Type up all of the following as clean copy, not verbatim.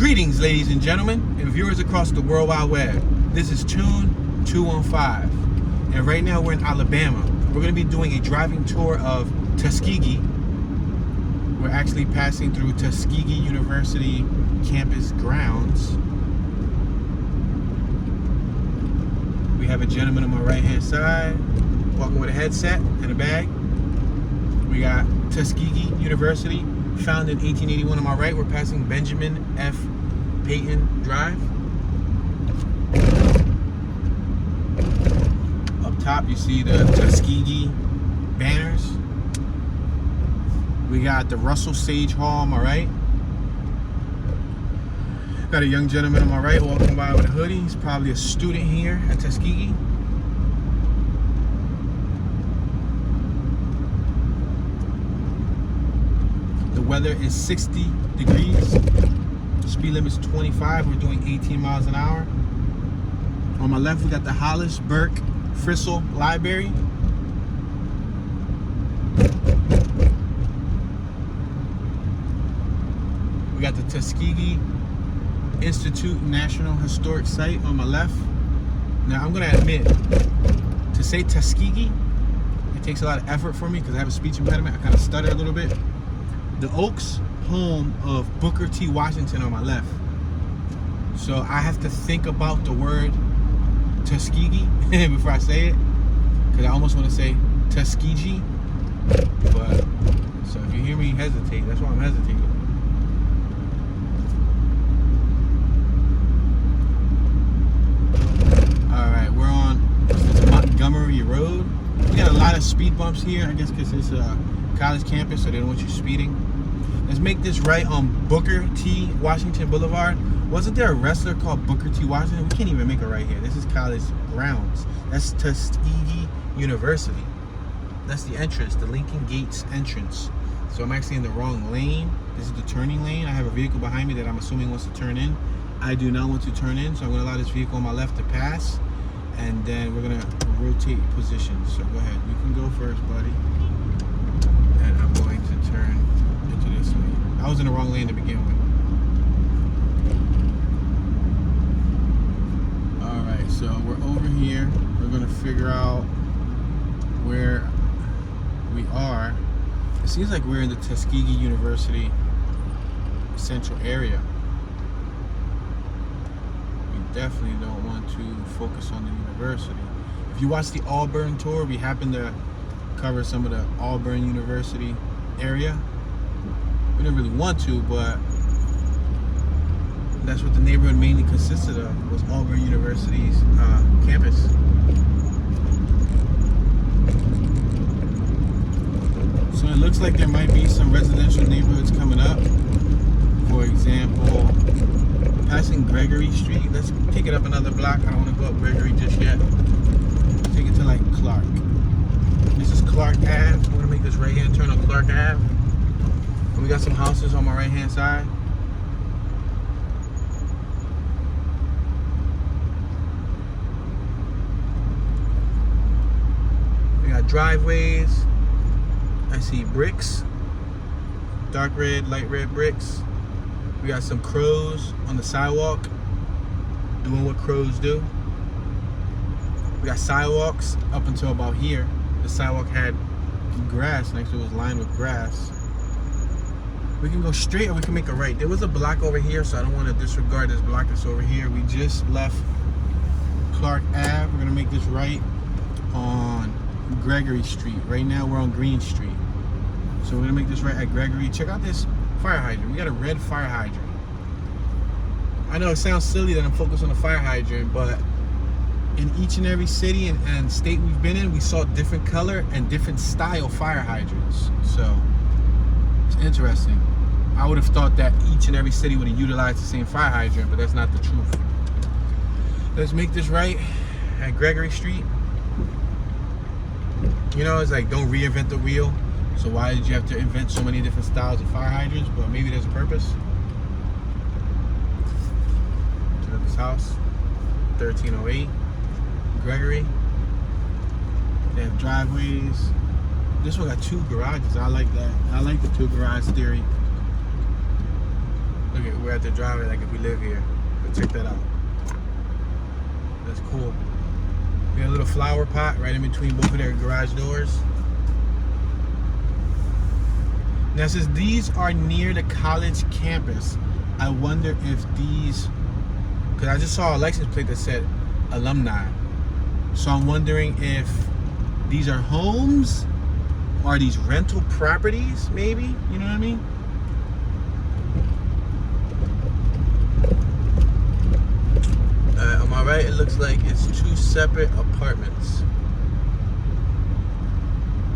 Greetings, ladies and gentlemen, and viewers across the World Wide Web. This is Tune 215, and right now we're in Alabama. We're going to be doing a driving tour of Tuskegee. We're actually passing through Tuskegee University campus grounds. We have a gentleman on my right-hand side, walking with a headset and a bag. We got Tuskegee University, founded in 1881 on my right. We're passing Benjamin F. Peyton Drive. Up top, you see the Tuskegee banners. We got the Russell Sage Hall on my right. Got a young gentleman on my right walking by with a hoodie. He's probably a student here at Tuskegee. The weather is 60 degrees. Speed limit is 25. We're doing 18 miles an hour. On my left, we got the Hollis Burke Frissell Library. We got the Tuskegee Institute National Historic Site on my left. Now, I'm going to admit, to say Tuskegee, it takes a lot of effort for me because I have a speech impediment. I kind of stutter a little bit. The Oaks, home of Booker T. Washington on my left. So I have to think about the word Tuskegee before I say it, because I almost want to say Tuskegee. But, so if you hear me hesitate, that's why I'm hesitating. Alright, we're on Montgomery Road. We got a lot of speed bumps here, I guess because it's a college campus, so they don't want you speeding. Let's make this right on Booker T. Washington Boulevard. Wasn't there a wrestler called Booker T. Washington? We can't even make it right here. This is college grounds. That's Tuskegee University. That's the entrance, the Lincoln Gates entrance. So I'm actually in the wrong lane. This is the turning lane. I have a vehicle behind me that I'm assuming wants to turn in. I do not want to turn in, so I'm going to allow this vehicle on my left to pass. And then we're going to rotate positions. So go ahead. You can go first, buddy. And I'm going to turn into this lane. I was in the wrong lane to begin with. Alright, so we're over here. We're going to figure out where we are. It seems like we're in the Tuskegee University central area. We definitely don't want to focus on the university. If you watch the Auburn tour, we happen to cover some of the Auburn University area. We didn't really want to, but that's what the neighborhood mainly consisted of, was Auburn University's campus. So it looks like there might be some residential neighborhoods coming up. For example, passing Gregory Street. Let's take it up another block. I don't want to go up Gregory just yet. Take it to like Clark. This is Clark Ave. We're gonna make this right hand turn on Clark Ave. And we got some houses on my right hand side. We got driveways. I see bricks. Dark red, light red bricks. We got some crows on the sidewalk doing what crows do. We got sidewalks up until about here. The sidewalk had grass next to it, was lined with grass. We can go straight or we can make a right. There was a block over here, so I don't want to disregard this block that's over here. We just left Clark Ave. We're gonna make this right on Gregory Street. Right now we're on Green Street. So we're gonna make this right at Gregory. Check out this fire hydrant. We got a red fire hydrant. I know it sounds silly that I'm focused on the fire hydrant, but in each and every city and state we've been in, we saw different color and different style fire hydrants. So it's interesting. I would have thought that each and every city would have utilized the same fire hydrant, but that's not the truth. Let's make this right at Gregory Street. You know, it's like, don't reinvent the wheel. So why did you have to invent so many different styles of fire hydrants? But maybe there's a purpose. Check out this house, 1308 Gregory. They have driveways. This one got two garages. I like that. I like the two garage theory. Look at, we're have to drive it like if we live here. But check that out. That's cool. We got a little flower pot right in between both of their garage doors. Now, since these are near the college campus, I wonder if these, because I just saw a license plate that said alumni. So I'm wondering if these are homes or are these rental properties, maybe? You know what I mean? On my right, it looks like it's 2 separate apartments.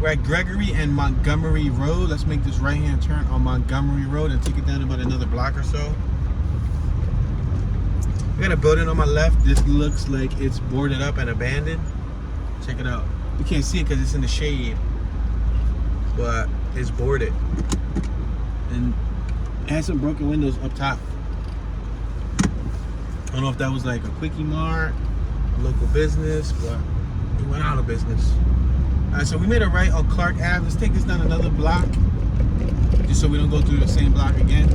We're at Gregory and Montgomery Road. Let's make this right-hand turn on Montgomery Road and take it down about another block or so. We got a building on my left. This looks like it's boarded up and abandoned. Check it out. You can't see it because it's in the shade, but it's boarded. And it has some broken windows up top. I don't know if that was like a Quickie Mart, a local business, but it went out of business. All right, so we made a right on Clark Ave. Let's take this down another block, just so we don't go through the same block again.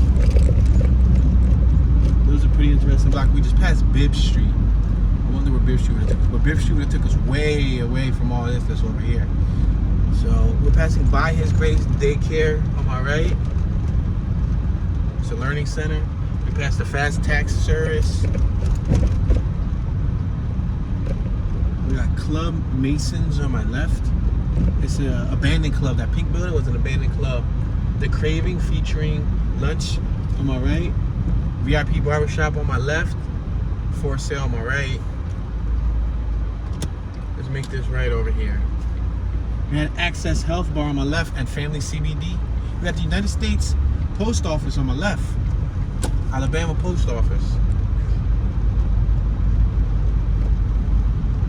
Those are pretty interesting blocks. We just passed Bibb Street. I wonder where Bibb Street would have took us. But Bibb Street would have took us way away from all this that's over here. So we're passing by His Grace Daycare on my right. It's a learning center. We passed the fast taxi service. We got Club Masons on my left. It's an abandoned club. That pink building was an abandoned club. The Craving featuring lunch on my right. VIP barbershop on my left. For sale on my right. Let's make this right over here. We had Access Health Bar on my left and Family CBD. We got the United States Post Office on my left. Alabama Post Office.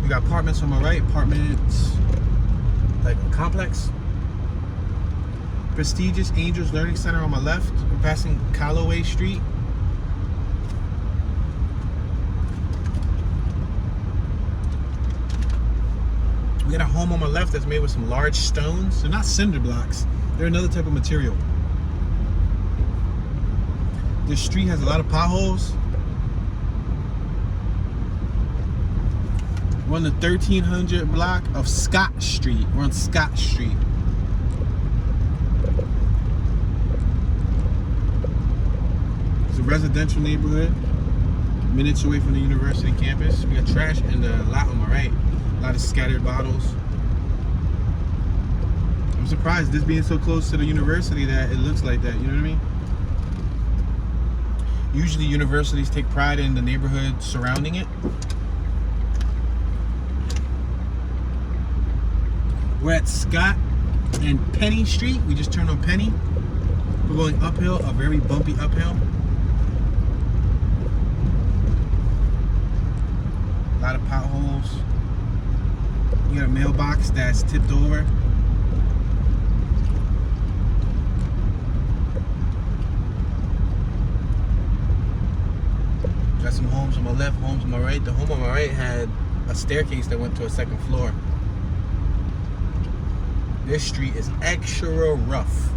We got apartments on my right. Apartments, like a complex. Prestigious Angels Learning Center on my left. We're passing Callaway Street. We got a home on my left that's made with some large stones. They're not cinder blocks. They're another type of material. This street has a lot of potholes. We're on the 1300 block of Scott Street. We're on Scott Street. It's a residential neighborhood, minutes away from the university campus. We got trash in the lot on my right. A lot of scattered bottles. I'm surprised this being so close to the university that it looks like that, you know what I mean? Usually universities take pride in the neighborhood surrounding it. We're at Scott and Penny Street. We just turned on Penny. We're going uphill, a very bumpy uphill. A lot of potholes. You got a mailbox that's tipped over. Got some homes on my left, homes on my right. The home on my right had a staircase that went to a second floor. This street is extra rough.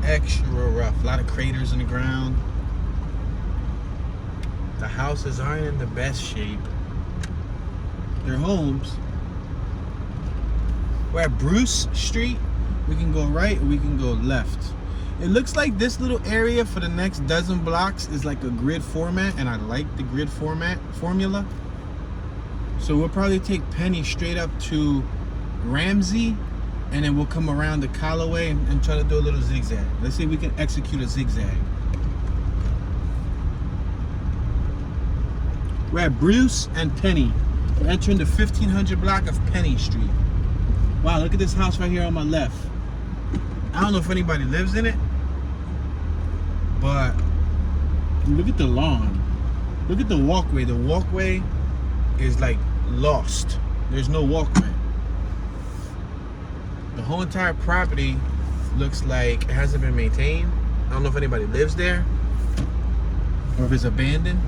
Extra rough. A lot of craters in the ground. The houses aren't in the best shape. They're homes. We're at Bruce Street. We can go right or we can go left. It looks like this little area for the next dozen blocks is like a grid format, and I like the grid formula. So we'll probably take Penny straight up to Ramsey, and then we'll come around to Callaway and try to do a little zigzag. Let's see if we can execute a zigzag. We're at Bruce and Penny. We're entering the 1500 block of Penny Street. Wow, look at this house right here on my left. I don't know if anybody lives in it, but look at the lawn. Look at the walkway. The walkway is like lost. There's no walkway. The whole entire property looks like it hasn't been maintained. I don't know if anybody lives there or if it's abandoned,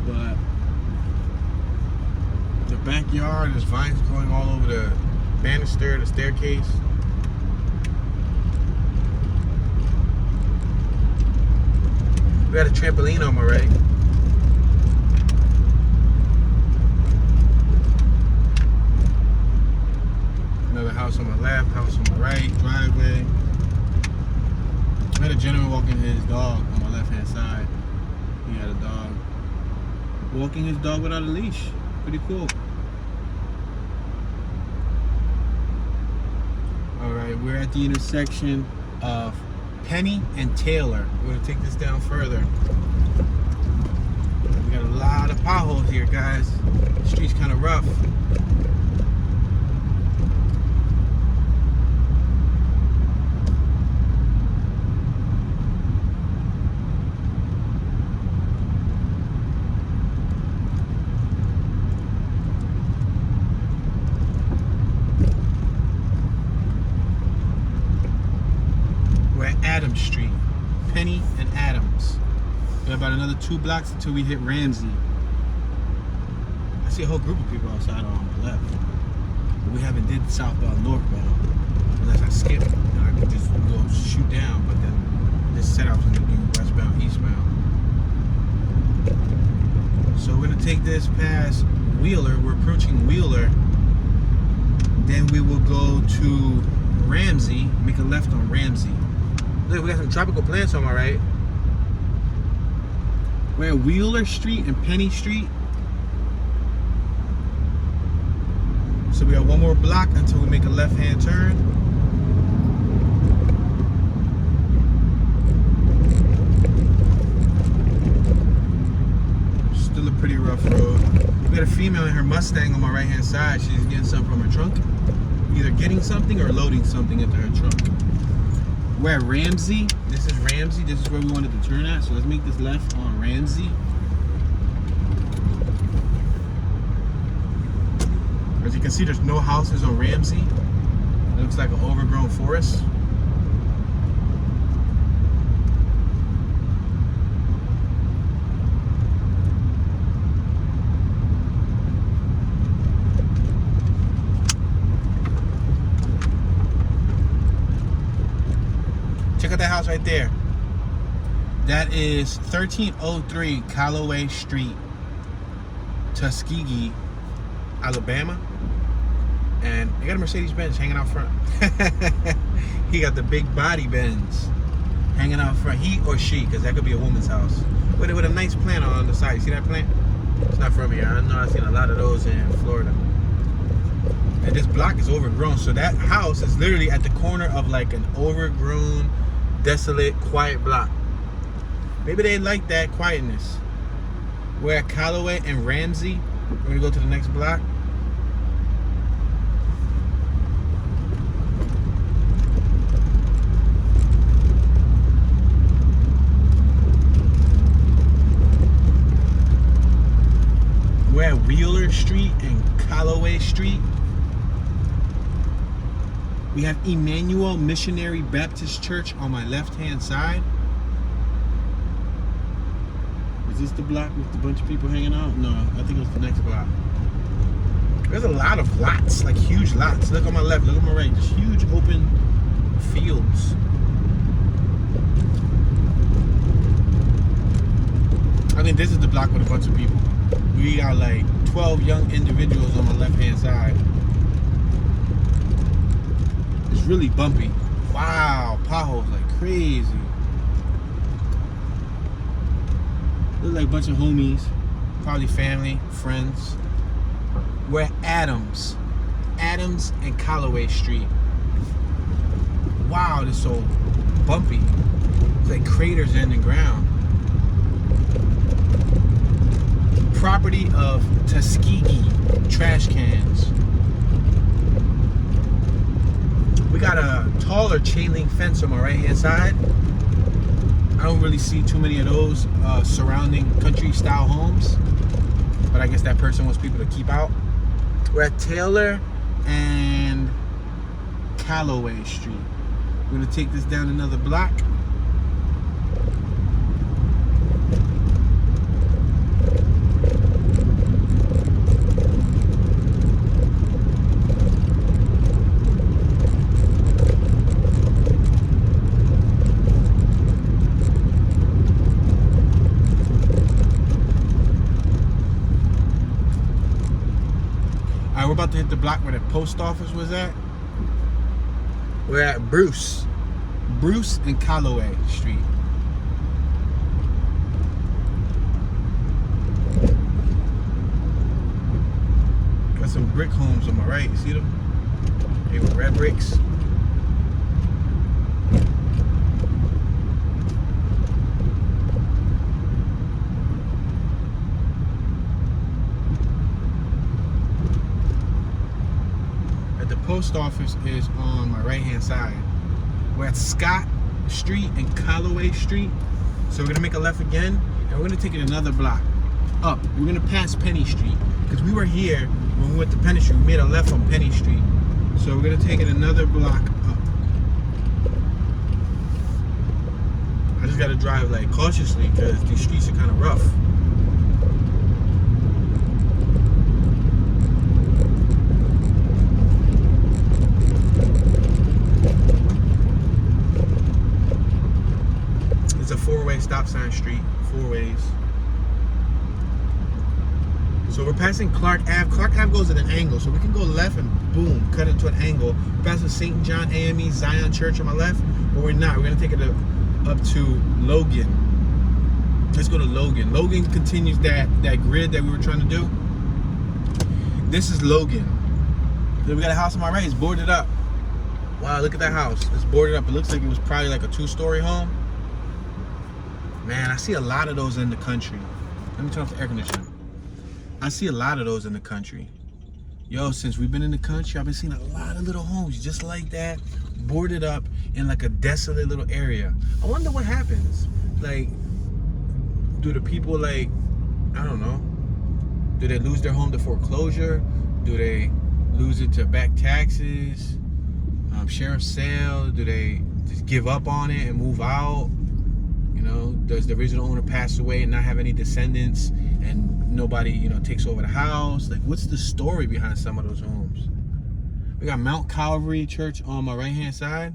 but the backyard, there's vines growing all over the banister, the staircase. We got a trampoline on my right. Another house on my left, house on my right, driveway. I had a gentleman walking his dog on my left-hand side. He had a dog. Walking his dog without a leash. Pretty cool. Alright, we're at the intersection of Penny and Taylor. We're going to take this down further. We got a lot of potholes here, guys. The street's kind of rough. Adams Street, Penny and Adams. We have about another 2 blocks until we hit Ramsey. I see a whole group of people outside on the left. But we haven't did southbound, northbound. Unless I skip, and I can just go shoot down. But then this setup's gonna do westbound, eastbound. So we're gonna take this past Wheeler. We're approaching Wheeler. Then we will go to Ramsey. Make a left on Ramsey. Look, we got some tropical plants on my right. We're at Wheeler Street and Penny Street. So we got 1 more block until we make a left-hand turn. Still a pretty rough road. We got a female in her Mustang on my right-hand side. She's getting something from her trunk. Either getting something or loading something into her trunk. We're at Ramsey. This is Ramsey. This is where we wanted to turn at. So let's make this left on Ramsey. As you can see, there's no houses on Ramsey. It looks like an overgrown forest. Check out that house right there. That is 1303 Callaway Street, Tuskegee, Alabama. And he got a Mercedes-Benz hanging out front. He got the big body Benz hanging out front. He or she, because that could be a woman's house. With a nice plant on the side. You see that plant? It's not from here. I know I've seen a lot of those in Florida. And this block is overgrown. So that house is literally at the corner of like an overgrown, desolate, quiet block. Maybe they like that quietness. We're at Callaway and Ramsey. We're gonna go to the next block. We're at Wheeler Street and Callaway Street. We have Emmanuel Missionary Baptist Church on my left-hand side. Is this the block with a bunch of people hanging out? No, I think it's the next block. There's a lot of lots, like huge lots. Look on my left, look on my right. Just huge open fields. I think this is the block with a bunch of people. We got like 12 young individuals on my left-hand side. It's really bumpy. Wow, potholes like crazy. Look like a bunch of homies, probably family, friends. We're at Adams and Callaway Street. Wow, this is so bumpy. It's like craters in the ground. Property of Tuskegee trash cans. We got a taller chain link fence on my right hand side. I don't really see too many of those surrounding country style homes, but I guess that person wants people to keep out. We're at Taylor and Callaway Street. We're gonna take this down another block. about to hit the block where the post office was at. We're at Bruce and Callaway Street. Got some brick homes on my right. You see them? They were red bricks. Post office is on my right hand side. We're at Scott Street and Callaway Street. So we're gonna make a left again and we're gonna take it another block up. We're gonna pass Penny Street because we were here when we went to Penny Street. We made a left on Penny Street. So we're gonna take it another block up. I just gotta drive like cautiously because these streets are kind of rough. It's a four-way stop sign street, 4 ways. So we're passing Clark Ave. Clark Ave goes at an angle, so we can go left and boom, cut into an angle. We're passing St. John AME Zion Church on my left, but we're not. We're gonna take it up to Logan. Let's go to Logan. Logan continues that grid that we were trying to do. This is Logan. Then we got a house on my right. It's boarded up. Wow, look at that house. It's boarded up. It looks like it was probably like a 2-story home. Man, I see a lot of those in the country. Let me turn off the air conditioner. I see a lot of those in the country. Yo, since we've been in the country, I've been seeing a lot of little homes just like that, boarded up in like a desolate little area. I wonder what happens. Like, do the people like, I don't know, do they lose their home to foreclosure? Do they lose it to back taxes? Sheriff's sale? Do they just give up on it and move out? You know, does the original owner pass away and not have any descendants and nobody, you know, takes over the house? Like, what's the story behind some of those homes? We got Mount Calvary Church on my right hand side.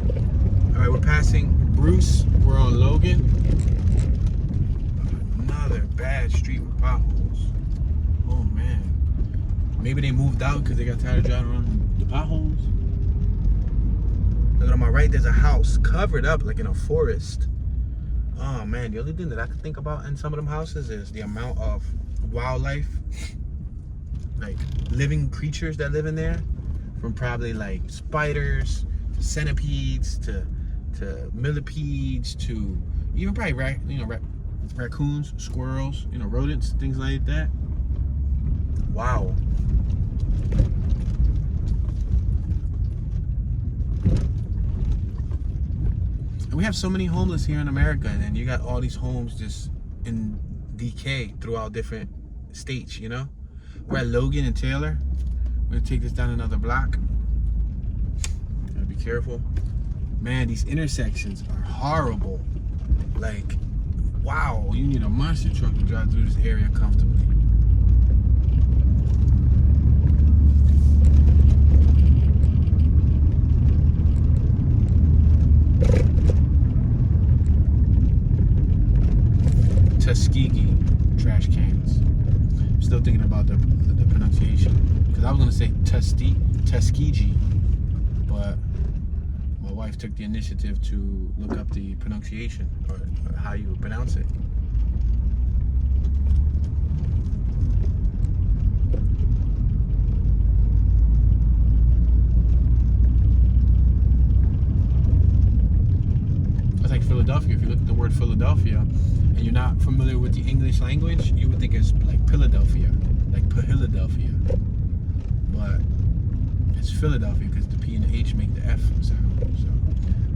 All right, we're passing Bruce. We're on Logan. Another bad street with potholes. Oh man. Maybe they moved out because they got tired of driving around the potholes. Look, on my right, there's a house covered up like in a forest. Oh man, the only thing that I could think about in some of them houses is the amount of wildlife, like living creatures that live in there, from probably like spiders to centipedes to millipedes to even probably raccoons, squirrels, you know, rodents, things like that. Wow. And we have so many homeless here in America, and you got all these homes just in decay throughout different states, you know? We're at Logan and Taylor. We're gonna take this down another block. Gotta be careful. Man, these intersections are horrible. Like, wow, you need a monster truck to drive through this area comfortably. Tuskegee trash cans. I'm still thinking about the pronunciation because I was gonna say Tuskegee, but my wife took the initiative to look up the pronunciation or how you pronounce it. It's like Philadelphia. If you look at the word Philadelphia and you're not familiar with the English language, you would think it's like Philadelphia, like Philadelphia. But it's Philadelphia because the P and the H make the F sound. So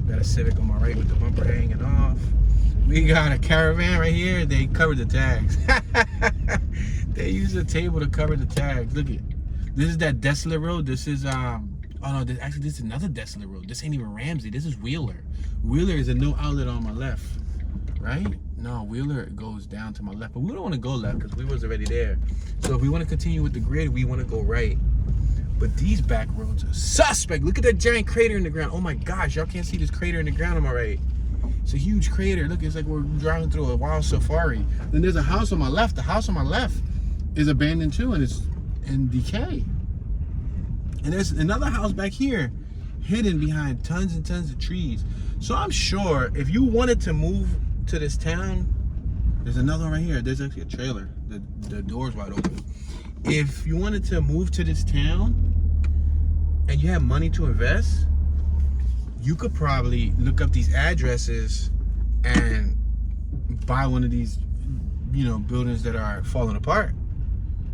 got a Civic on my right with the bumper hanging off. We got a Caravan right here. They covered the tags. They use a table to cover the tags. Look at this is that desolate road. This is oh no, this is another desolate road. This ain't even Ramsey. This is Wheeler. Wheeler is a no outlet on my left, right? No, Wheeler goes down to my left, but we don't want to go left because we was already there. So if we want to continue with the grid, we want to go right. But these back roads are suspect. Look at that giant crater in the ground. Oh my gosh, y'all can't see this crater in the ground on my right. It's a huge crater. Look, it's like we're driving through a wild safari. Then there's a house on my left. The house on my left is abandoned too, and it's in decay. And there's another house back here hidden behind tons and tons of trees. So I'm sure if you wanted to move to this town, there's another one right here. There's actually a trailer. The door's wide open. If you wanted to move to this town and you have money to invest, you could probably look up these addresses and buy one of these, you know, buildings that are falling apart.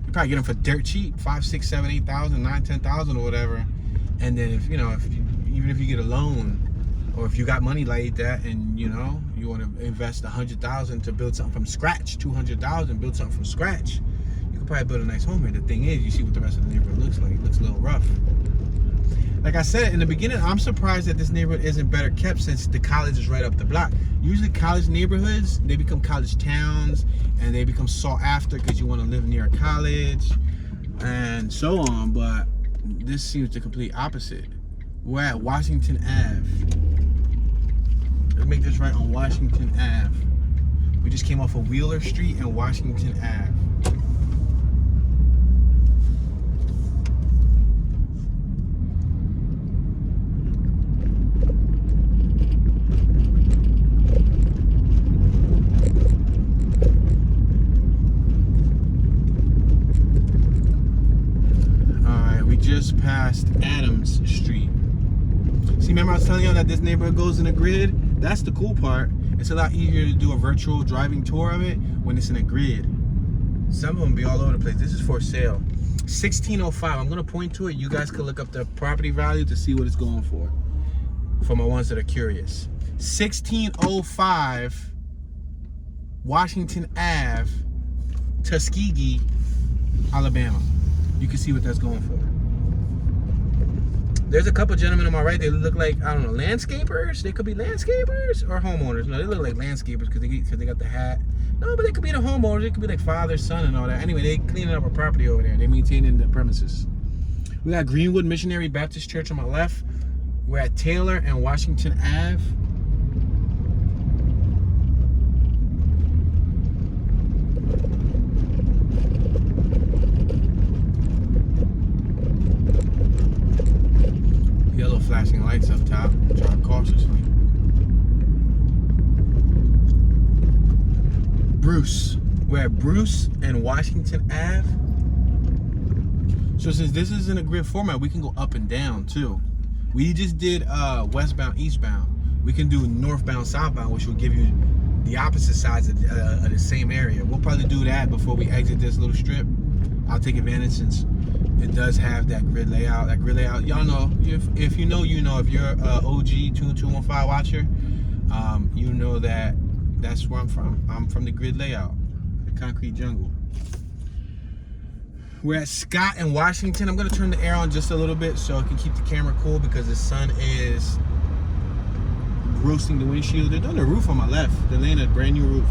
You probably get them for dirt cheap, 5, 6, 7, 8,000, 9, 10,000 or whatever. And then if you know, even if you get a loan, or if you got money like that, and you know you want to invest 100,000 to build something from scratch, 200,000 build something from scratch, you could probably build a nice home here. The thing is, you see what the rest of the neighborhood looks like. It looks a little rough. Like I said in the beginning, I'm surprised that this neighborhood isn't better kept since the college is right up the block. Usually college neighborhoods, they become college towns and they become sought after because you want to live near a college and so on, but this seems the complete opposite. We're at Washington Ave. Let's make this right on Washington Ave. We just came off of Wheeler Street and Washington Ave. Just past Adams Street. See, remember I was telling you that this neighborhood goes in a grid? That's the cool part. It's a lot easier to do a virtual driving tour of it when it's in a grid. Some of them be all over the place. This is for sale. 1605. I'm going to point to it. You guys can look up the property value to see what it's going for my ones that are curious. 1605 Washington Ave, Tuskegee, Alabama. You can see what that's going for. There's a couple gentlemen on my right. They look like, I don't know, landscapers. They could be landscapers or homeowners. No, they look like landscapers because they got the hat. No, but they could be the homeowners. They could be like father, son, and all that. Anyway, they cleaning up a property over there. They maintaining the premises. We got Greenwood Missionary Baptist Church on my left. We're at Taylor and Washington Ave. Yellow flashing lights up top. Drive cautiously. Bruce. We're at Bruce and Washington Ave. So since this is in a grid format, we can go up and down too. We just did westbound, eastbound. We can do northbound, southbound, which will give you the opposite sides of the same area. We'll probably do that before we exit this little strip. I'll take advantage since it does have that grid layout. That grid layout, y'all know. If you know, you know. If you're a OG 2215 watcher, you know that that's where I'm from. I'm from the grid layout, the concrete jungle. We're at Scott and Washington. I'm gonna turn the air on just a little bit so I can keep the camera cool because the sun is roasting the windshield. They're doing the roof on my left. They're laying a brand new roof.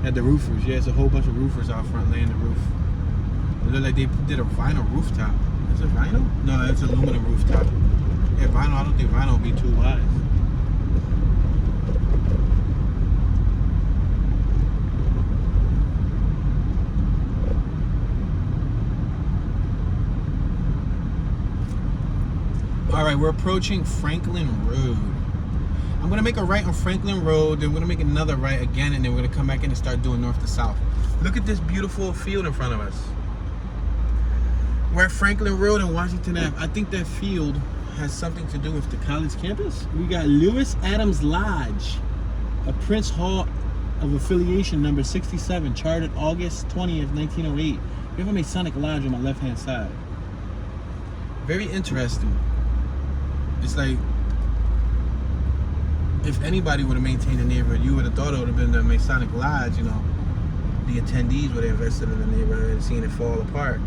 At the roofers, yeah, it's a whole bunch of roofers out front laying the roof. It looked like they did a vinyl rooftop. Is it vinyl? No, it's aluminum rooftop. Yeah, vinyl, I don't think vinyl would be too wise. All right, we're approaching Franklin Road. I'm gonna make a right on Franklin Road, then we're gonna make another right again, and then we're gonna come back in and start doing north to south. Look at this beautiful field in front of us. We're at Franklin Road and Washington Ave. I think that field has something to do with the college campus. We got Lewis Adams Lodge, a Prince Hall of Affiliation number 67, chartered August 20th, 1908. We have a Masonic Lodge on my left-hand side. Very interesting. It's like, if anybody would have maintained the neighborhood, you would have thought it would have been the Masonic Lodge, you know. The attendees would have invested in the neighborhood and seen it fall apart.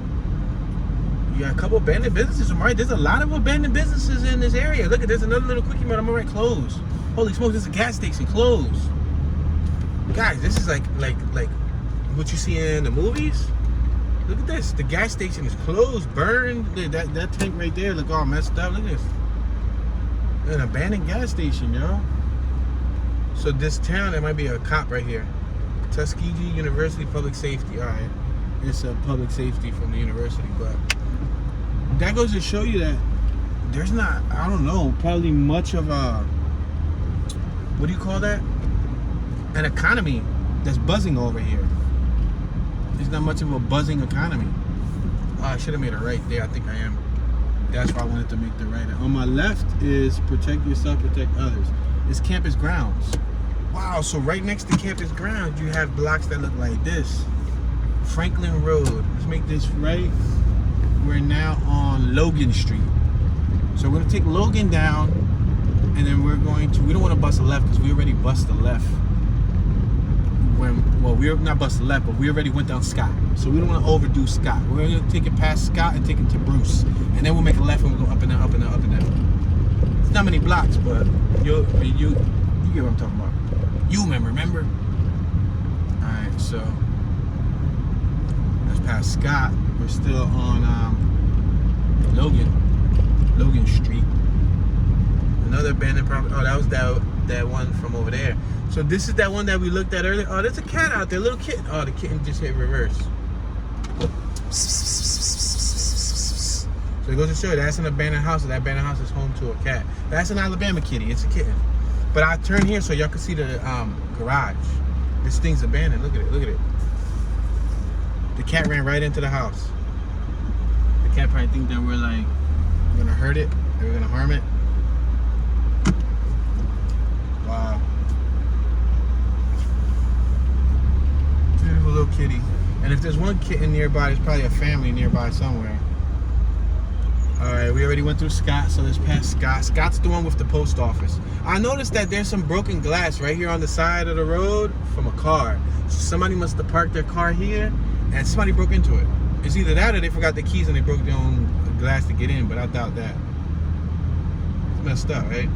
You got a couple abandoned businesses, right? There's a lot of abandoned businesses in this area. Look at, there's another little quickie mart. I'm right, closed. Holy smokes, there's a gas station closed. Guys, this is like what you see in the movies. Look at this. The gas station is closed, burned. That tank right there look all messed up. Look at this. An abandoned gas station, yo. So this town, there might be a cop right here. Tuskegee University Public Safety. All right. it's a public safety from the university. But that goes to show you that there's not, I don't know, probably much of a, what do you call that? An economy that's buzzing over here. There's not much of a buzzing economy. Oh, I should have made a right there. I think I am. That's why I wanted to make the right. On my left is protect yourself, protect others. It's campus grounds. Wow, so right next to campus grounds, you have blocks that look like this. Franklin Road. Let's make this right. We're now on Logan Street. So we're gonna take Logan down, and then we're going to, we don't want to bust a left because we already bust the left. Well, we're not bust the left, but we already went down Scott. So we don't want to overdo Scott. We're gonna take it past Scott and take it to Bruce. And then we'll make a left and we'll go up and down, up and down, up and down. It's not many blocks, but you get what I'm talking about. You remember? Alright, so that's past Scott. We're still on Logan Street. Another abandoned property. Oh, that was that one from over there. So this is that one that we looked at earlier. Oh, there's a cat out there, little kitten. Oh, the kitten just hit reverse. So it goes to show you that's an abandoned house. And that abandoned house is home to a cat. That's an Alabama kitty. It's a kitten. But I turn here so y'all can see the garage. This thing's abandoned. Look at it. Look at it. The cat ran right into the house. The cat probably think that we're like gonna hurt it. That we're gonna harm it. Wow. Beautiful little kitty. And if there's one kitten nearby, there's probably a family nearby somewhere. Alright, we already went through Scott, so let's pass Scott. Scott's the one with the post office. I noticed that there's some broken glass right here on the side of the road from a car. So somebody must have parked their car here and somebody broke into it. It's either that or they forgot the keys and they broke their own glass to get in, but I doubt that. It's messed up, right?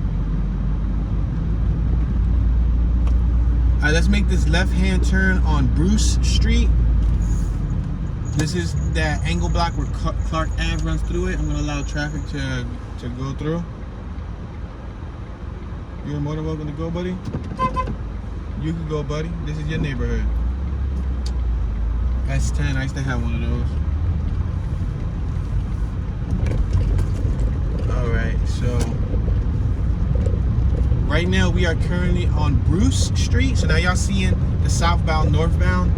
Alright, let's make this left-hand turn on Bruce Street. This is that angle block where Clark Ave runs through it. I'm going to allow traffic to go through. You're more than welcome to go, buddy. You can go, buddy. This is your neighborhood. S10, I used to have one of those. Alright, so right now we are currently on Bruce Street. So now y'all seeing the southbound, northbound.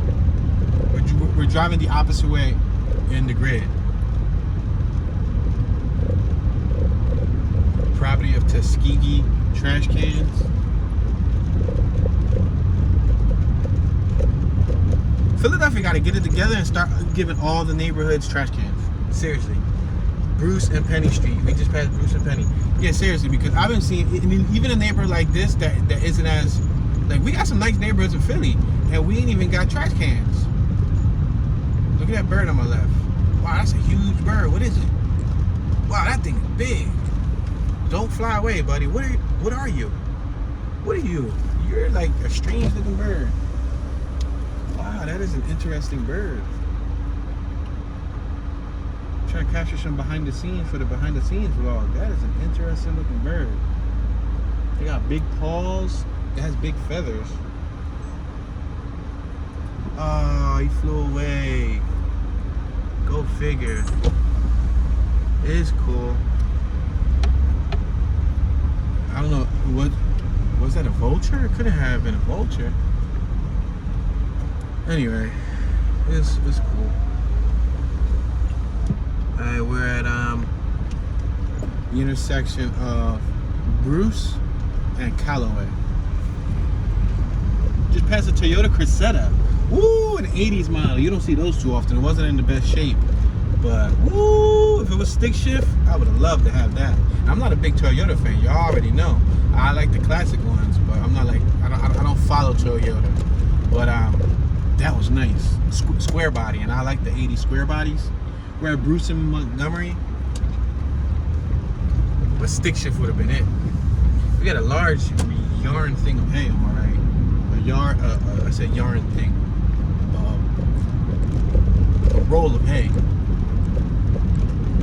We're driving the opposite way in the grid. Property of Tuskegee trash cans. Philadelphia got to get it together and start giving all the neighborhoods trash cans. Seriously. Bruce and Penny Street. We just passed Bruce and Penny. Yeah, seriously, because I've been seeing, I mean, even a neighborhood like this that isn't as, like, we got some nice neighborhoods in Philly, and we ain't even got trash cans. Look at that bird on my left. Wow, that's a huge bird. What is it? Wow, that thing is big. Don't fly away, buddy. What are you? What are you? You're like a strange looking bird. Wow, that is an interesting bird. I'm trying to capture some behind the scenes for the behind the scenes vlog. That is an interesting looking bird. They got big paws. It has big feathers. Oh, he flew away. Go figure. It is cool. I don't know, was that a vulture? It couldn't have been a vulture. Anyway, it's cool. Alright, we're at the intersection of Bruce and Callaway. Just past a Toyota Cressida. Woo, an 80s model. You don't see those too often. It wasn't in the best shape. But, woo, if it was stick shift, I would have loved to have that. I'm not a big Toyota fan. Y'all already know. I like the classic ones, but I'm not like, I don't follow Toyota. But that was nice. Square body, and I like the 80 square bodies. We're at Bruce and Montgomery. But stick shift would have been it. We got a large yarn thing of hay, am I right? A yarn, I said yarn thing. A roll of hay.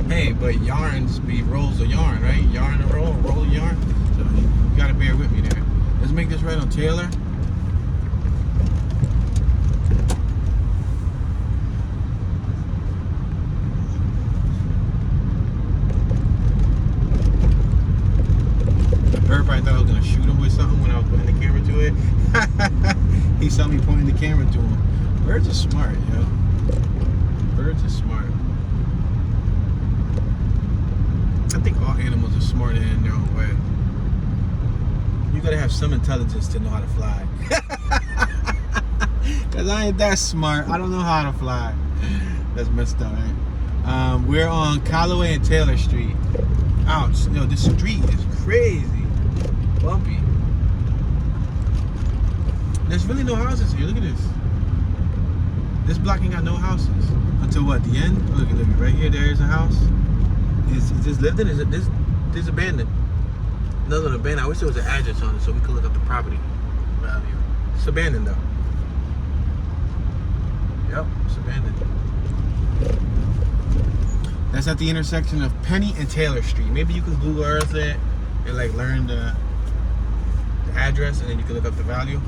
Hey, but yarns be rolls of yarn, right? Yarn and roll of yarn. So you gotta bear with me there. Let's make this right on Taylor. Bird probably thought I was gonna shoot him with something when I was pointing the camera to it. He saw me pointing the camera to him. Birds are smart, yo. Birds are smart. I think all animals are smart in their own way. You gotta have some intelligence to know how to fly. Cause I ain't that smart. I don't know how to fly. That's messed up, right? We're on Callaway and Taylor Street. Ouch. Yo, this street is crazy. Bumpy. There's really no houses here. Look at this. This block ain't got no houses. Until what, the end? Look at right here, there is a house. Is this lived in? Is it this abandoned? Another one abandoned. I wish there was an address on it so we could look up the property value. It's abandoned though. Yep, it's abandoned. That's at the intersection of Penny and Taylor Street. Maybe you can Google Earth it and like learn the address, and then you can look up the value.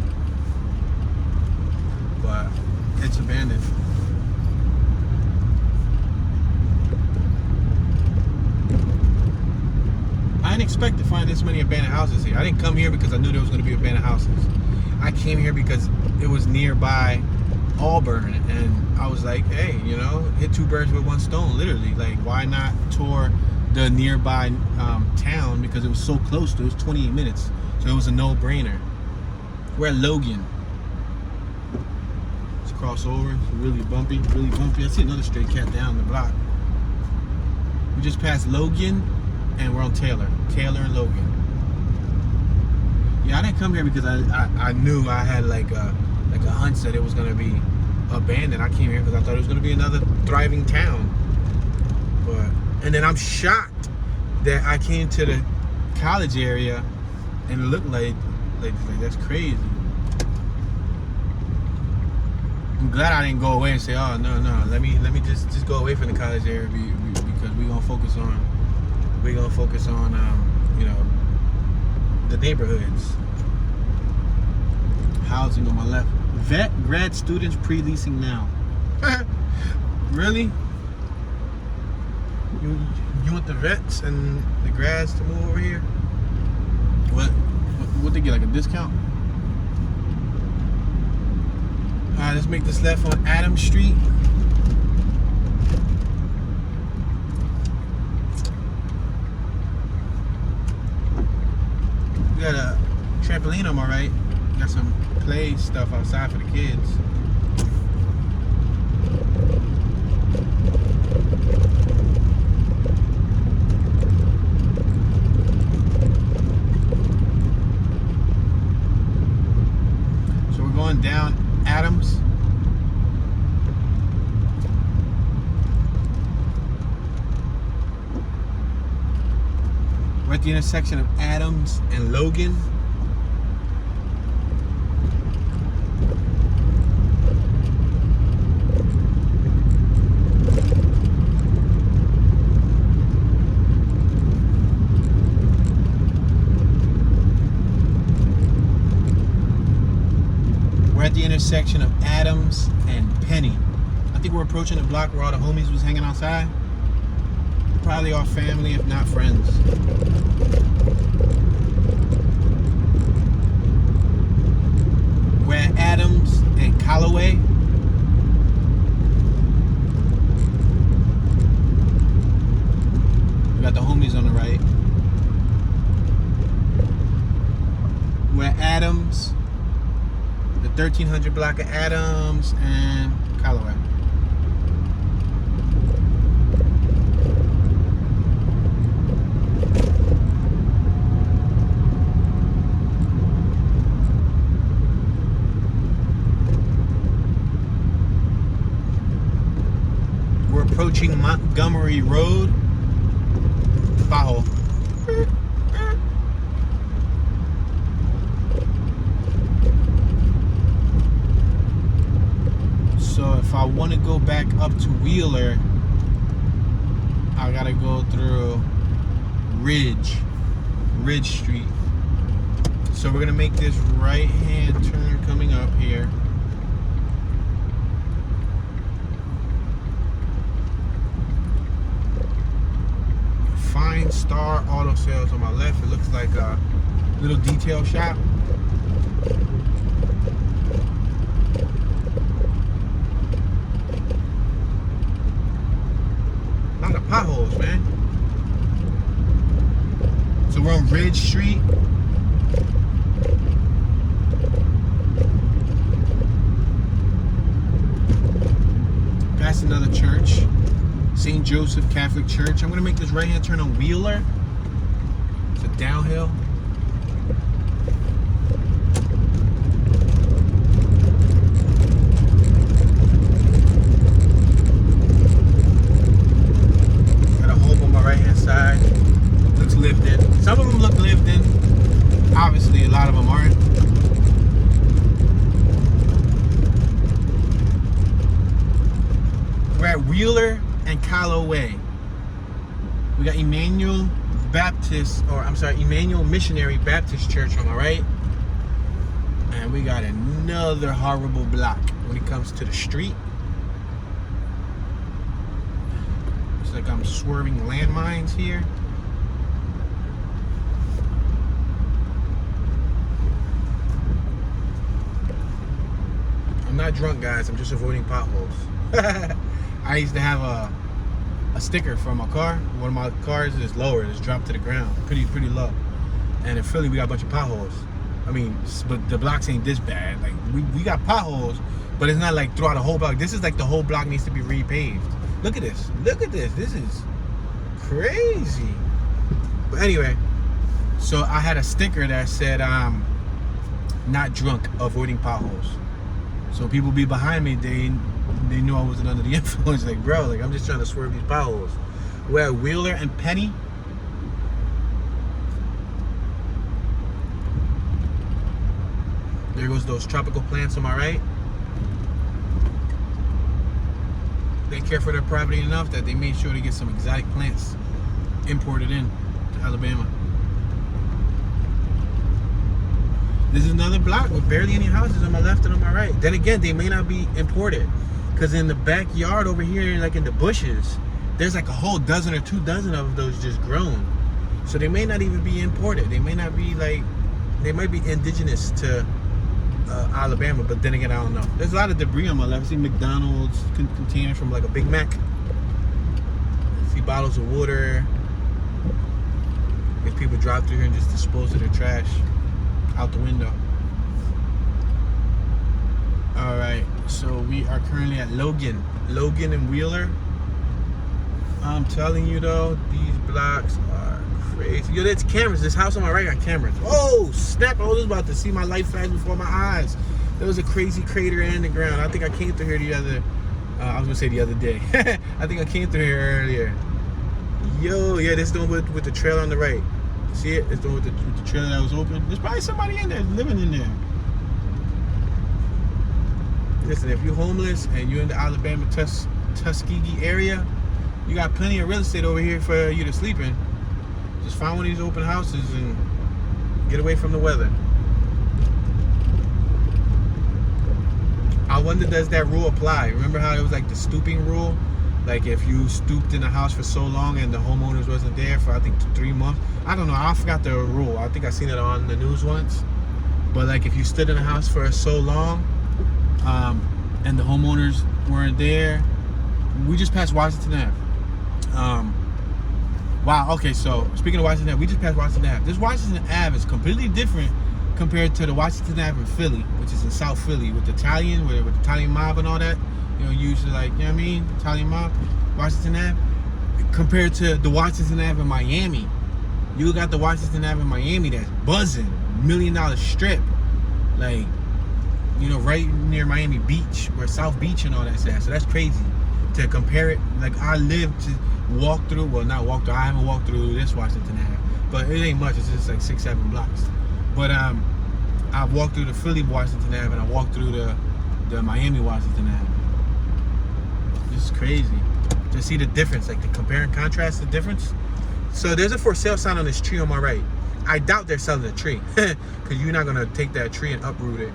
But it's abandoned. I didn't expect to find this many abandoned houses here. I didn't come here because I knew there was going to be abandoned houses. I came here because it was nearby Auburn, and I was like, hey, you know, hit two birds with one stone, literally. Like, why not tour the nearby town, because it was so close to it. It was 28 minutes, so it was a no-brainer. We're at Logan. It's a crossover. It's really bumpy, really bumpy. I see another stray cat down the block. We just passed Logan, and we're on Taylor and Logan. Yeah, I didn't come here because I knew I had like a hunch that it was gonna be abandoned. I came here because I thought it was gonna be another thriving town. And then I'm shocked that I came to the college area and it looked like that's crazy. I'm glad I didn't go away and say, oh no, let me just go away from the college area because we're gonna focus on you know, the neighborhoods. Housing on my left. Vet grad students pre-leasing now. Really? You want the vets and the grads to move over here? What they get, like a discount? Alright, let's make this left on Adams Street. We got a trampoline on my right. Got some play stuff outside for the kids. So we're going down Adams. We're at the intersection of Adams and Logan. At the intersection of Adams and Penny. I think we're approaching the block where all the homies was hanging outside. Probably our family, if not friends. We're at Adams and Callaway. We got the homies on the right. We're at Adams. 1300 block of Adams and Callaway. We're approaching Montgomery Road. Bajo. So if I want to go back up to Wheeler, I gotta go through Ridge Street. So we're gonna make this right hand turn coming up here. Fine Star Auto Sales on my left. It looks like Little detail shop. A lot of potholes, man. So we're on Ridge Street. Past another church, St. Joseph Catholic Church. I'm gonna make this right hand turn on Wheeler. It's a downhill. Got a home on my right hand side. Looks lived in. Some of them look lived in. Obviously, a lot of them aren't. We're at Wheeler and Callaway. We got Emmanuel Missionary Baptist Church on my right. And we got another horrible block when it comes to the street. It's like I'm swerving landmines here. I'm not drunk, guys. I'm just avoiding potholes. I used to have a sticker for my car. One of my cars is lower. It's dropped to the ground. Pretty low. And in Philly, we got a bunch of potholes. I mean, but the blocks ain't this bad. Like, we got potholes, but it's not like throughout the whole block. This is like the whole block needs to be repaved. Look at this. Look at this. This is crazy. But anyway, so I had a sticker that said, not drunk, avoiding potholes. So people be behind me, they knew I wasn't under the influence. Like, bro, like, I'm just trying to swerve these potholes. We're at Wheeler and Penny. There goes those tropical plants on my right. They care for their property enough that they made sure to get some exotic plants imported in to Alabama. This is another block with barely any houses on my left and on my right. Then again, they may not be imported, because in the backyard over here, like in the bushes, there's like a whole dozen or 2 dozen of those just grown. So they may not even be imported. They may not be like, they might be indigenous to Alabama, but then again, I don't know. There's a lot of debris on my left. I see McDonald's container from like a Big Mac. I see bottles of water. If people drive through here and just dispose of their trash out the window. All right, so we are currently at Logan and Wheeler. I'm telling you though, these blocks are crazy. Yo, that's cameras. This house on my right got cameras. Oh snap! I was about to see my light flash before my eyes. There was a crazy crater in the ground. I think I came through here the other day. I think I came through here earlier. Yo, yeah, this one with the trail on the right. See it? It's the one with the trailer that was open. There's probably somebody in there living in there. Listen, if you're homeless and you're in the Alabama Tuskegee area, you got plenty of real estate over here for you to sleep in. Just find one of these open houses and get away from the weather. I wonder, does that rule apply? Remember how it was like the stooping rule? Like if you stooped in a house for so long and the homeowners wasn't there for I think 3 months. I don't know. I forgot the rule. I think I seen it on the news once. But like if you stood in a house for so long, and the homeowners weren't there. We just passed Washington Ave. Wow. Okay. So speaking of Washington Ave, we just passed Washington Ave. This Washington Ave is completely different compared to the Washington Ave in Philly, which is in South Philly with the Italian, with the Italian mob and all that. You know, usually like, you know what I mean? Italian mob, Washington Ave. Compared to the Washington Ave in Miami. You got the Washington Ave in Miami that's buzzing, $1 million strip. Like, you know, right near Miami Beach, where South Beach and all that stuff. So that's crazy to compare it. Like, I lived to walk through, well, not walk through, I haven't walked through this Washington Ave, but it ain't much. It's just like 6-7 blocks. But I walked through the Philly Washington Ave and I walked through the Miami Washington Ave. This is crazy to see the difference, like the compare and contrast the difference. So there's a for sale sign on this tree on my right. I doubt they're selling the tree because you're not gonna take that tree and uproot it.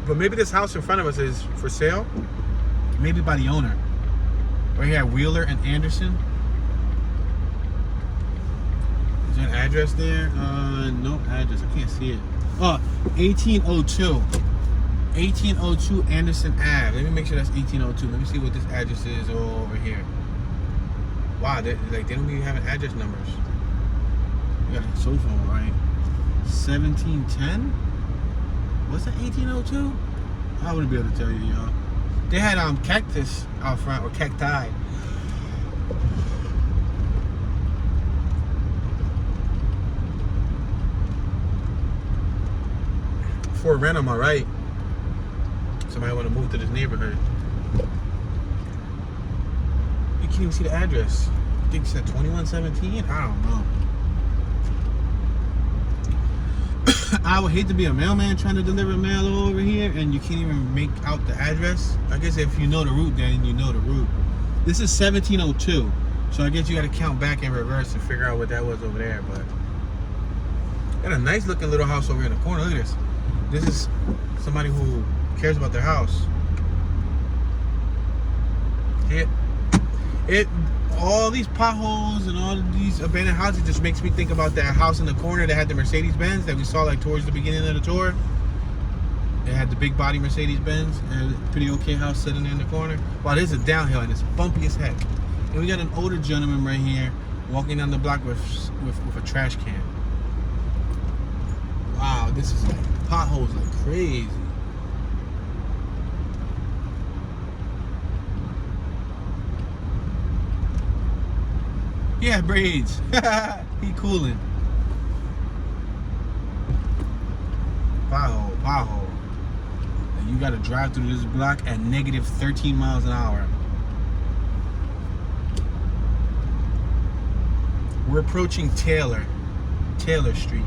But maybe this house in front of us is for sale. Maybe by the owner. Right here at Wheeler and Anderson. Is there an address there? No address. I can't see it. Oh, 1802. 1802 Anderson Ave. Let me make sure that's 1802. Let me see what this address is over here. Wow, they don't even have address numbers. You got a cell phone, right? 1710? What's that, 1802? I wouldn't be able to tell you, y'all. They had cactus out front, or cacti. For rent, am I right? Somebody want to move to this neighborhood. You can't even see the address. I think it said 2117. I don't know. I would hate to be a mailman trying to deliver mail over here and you can't even make out the address. I guess if you know the route, then you know the route. This is 1702. So I guess you got to count back in reverse and figure out what that was over there. But got a nice looking little house over here in the corner. Look at this. This is somebody who cares about their house. All these potholes and all of these abandoned houses just makes me think about that house in the corner that had the Mercedes-Benz that we saw like towards the beginning of the tour. It had the big body Mercedes-Benz and a pretty okay house sitting there in the corner. Wow, this is a downhill and it's bumpy as heck. And we got an older gentleman right here walking down the block with a trash can. Wow, this is like potholes like crazy. Yeah, braids. He cooling. Pothole. And you gotta drive through this block at negative 13 miles an hour. We're approaching Taylor Street.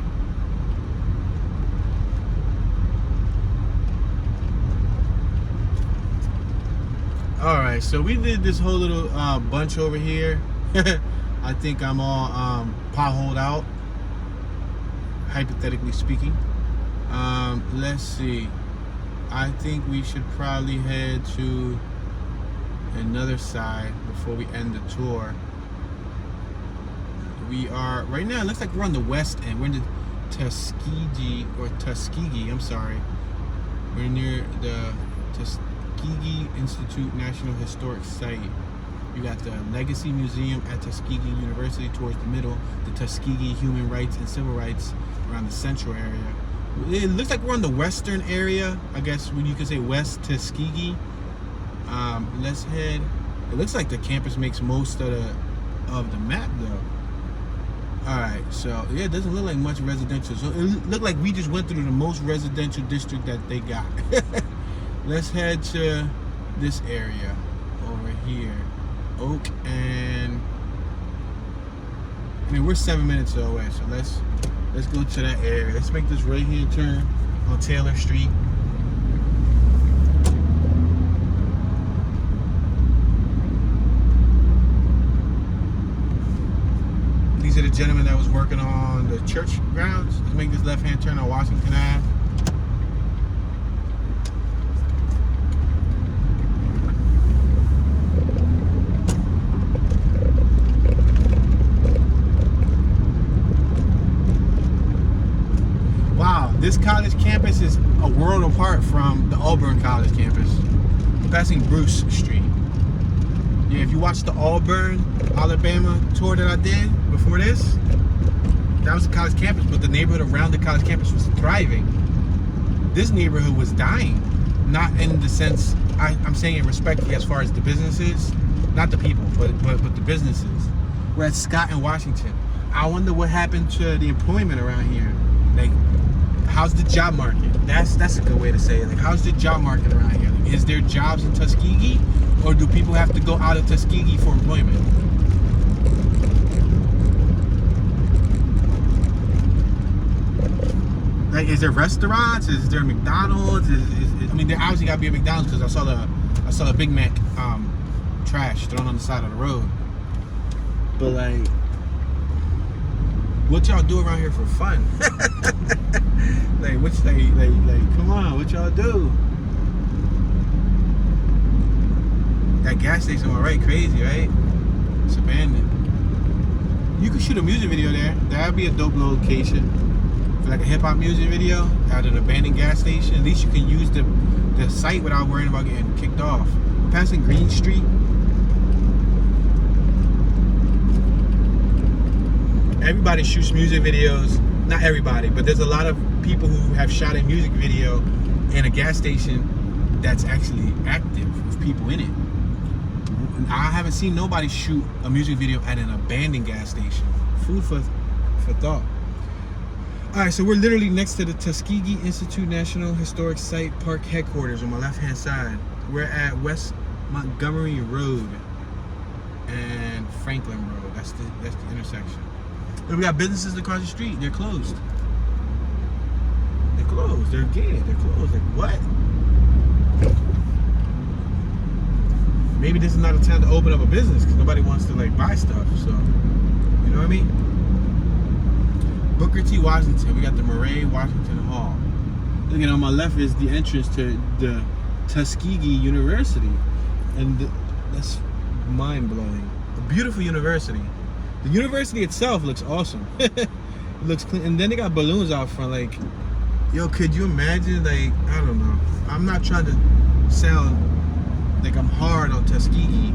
Alright, so we did this whole little bunch over here. I think I'm all potholed out, hypothetically speaking. Let's see. I think we should probably head to another side before we end the tour. We are, right now, it looks like we're on the west end. We're in the Tuskegee, I'm sorry. We're near the Tuskegee Institute National Historic Site. You got the Legacy Museum at Tuskegee University towards the middle, the Tuskegee Human Rights and Civil Rights around the central area. It looks like we're in the western area, I guess when you could say West Tuskegee. Let's head. It looks like the campus makes most of the map though. Alright, so yeah, it doesn't look like much residential. So it looked like we just went through the most residential district that they got. Let's head to this area over here. Oak and I mean we're 7 minutes away, so let's go to that area. Let's make this right hand turn on Taylor Street. These are the gentlemen that was working on the church grounds. Let's make this left hand turn on Washington Ave. This college campus is a world apart from the Auburn College campus. Passing Bruce Street. Yeah, if you watched the Auburn, Alabama tour that I did before this, that was the college campus, but the neighborhood around the college campus was thriving. This neighborhood was dying. Not in the sense, I'm saying it respectfully as far as the businesses, not the people, but the businesses. We're at Scott and Washington. I wonder what happened to the employment around here. Like, how's the job market? That's a good way to say it. Like, how's the job market around here? Like, is there jobs in Tuskegee, or do people have to go out of Tuskegee for employment? Like, is there restaurants? Is there McDonald's? I mean, there obviously got to be a McDonald's because I saw the Big Mac trash thrown on the side of the road. But like, what y'all do around here for fun? Like, come on, what y'all do? That gas station went right crazy, right? It's abandoned. You could shoot a music video there. That'd be a dope location for like a hip hop music video at an abandoned gas station. At least you can use the site without worrying about getting kicked off. We're passing Green Street. Everybody shoots music videos. Not everybody, but there's a lot of people who have shot a music video in a gas station that's actually active with people in it. I haven't seen nobody shoot a music video at an abandoned gas station. Food for thought. Alright, so we're literally next to the Tuskegee Institute National Historic Site Park headquarters on my left-hand side. We're at West Montgomery Road and Franklin Road. That's the intersection. And we got businesses across the street. They're closed. They're closed. They're gated. They're closed. Like, what? Maybe this is not a time to open up a business because nobody wants to like buy stuff. So, you know what I mean? Booker T. Washington. We got the Murray Washington Hall. Looking on my left is the entrance to the Tuskegee University, and that's mind-blowing. A beautiful university. The university itself looks awesome. It looks clean, and then they got balloons out front. Like, yo, could you imagine? Like, I don't know. I'm not trying to sound like I'm hard on Tuskegee,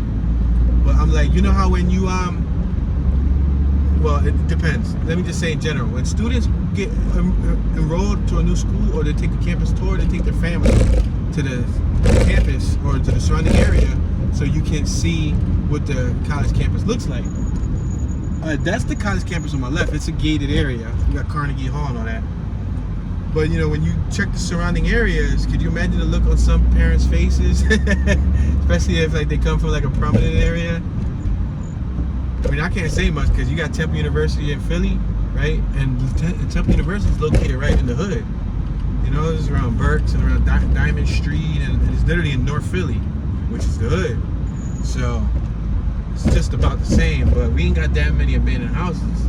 but I'm like, you know how when you well, it depends. Let me just say in general, when students get enrolled to a new school or they take the campus tour, they take their family to the campus or to the surrounding area so you can see what the college campus looks like. That's the college campus on my left. It's a gated area. We got Carnegie Hall and all that. But you know, when you check the surrounding areas, could you imagine the look on some parents' faces? Especially if like they come from like a prominent area. I mean, I can't say much because you got Temple University in Philly, right? And Temple University is located right in the hood. You know, it's around Berks and around Diamond Street, and it's literally in North Philly, which is the hood. So it's just about the same, but we ain't got that many abandoned houses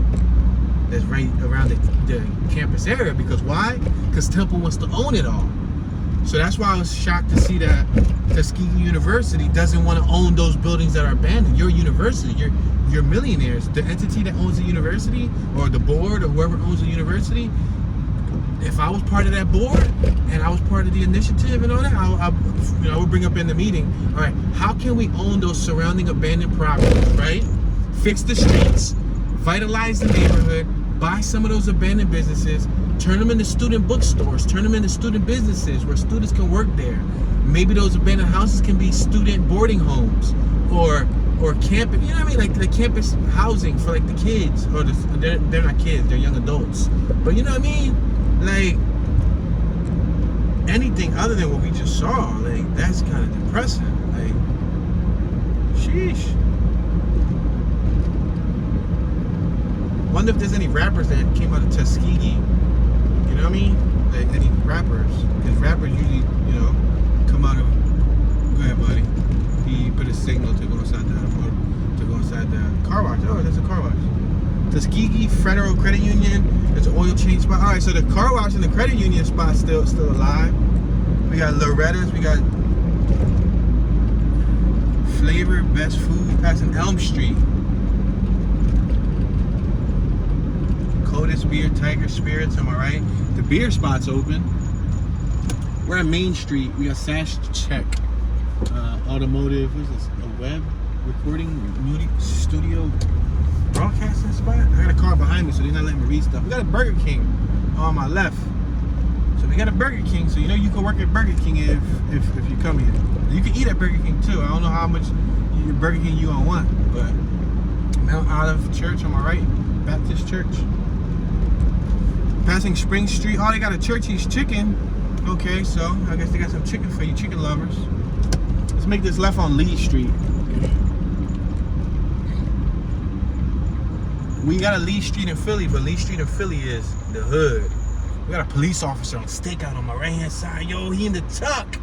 that's right around the campus area. Because why? Because Temple wants to own it all. So that's why I was shocked to see that Tuskegee University doesn't want to own those buildings that are abandoned. You're a university. You're millionaires. The entity that owns the university, or the board, or whoever owns the university, if I was part of that board and I was part of the initiative and all that, I would bring up in the meeting, all right, how can we own those surrounding abandoned properties, right? Fix the streets, vitalize the neighborhood, buy some of those abandoned businesses, turn them into student bookstores, turn them into student businesses where students can work there. Maybe those abandoned houses can be student boarding homes or campus, you know what I mean? Like the campus housing for like the kids, or they're not kids, they're young adults. But you know what I mean? Like anything other than what we just saw, like that's kind of depressing. Like, sheesh. Wonder if there's any rappers that came out of Tuskegee. You know what I mean? Like any rappers, because rappers usually, you know, come out of. Go ahead, buddy. He put a signal to go inside the car wash. Oh, that's a car wash. Tuskegee Federal Credit Union. There's an oil change spot. All right, so the car wash and the credit union spot still alive. We got Loretta's. We got Flavor Best Food passing Elm Street. Coldest Beer, Tiger Spirits. Am I right? The beer spot's open. We're at Main Street. We got Sash Check. Automotive. What is this? A web recording studio broadcasting spot. I got a car behind me, so they're not letting me read stuff. We got a Burger King on my left. So we got a Burger King, so you know you can work at Burger King if you come here. You can eat at Burger King too. I don't know how much Burger King you gonna want, but Mount Olive Church on my right, Baptist Church. Passing Spring Street. Oh, they got a Churchy's Chicken. Okay, so I guess they got some chicken for you chicken lovers. Let's make this left on Lee Street. We got a Lee Street in Philly, but Lee Street in Philly is the hood. We got a police officer on stakeout on my right hand side. Yo, he in the tuck.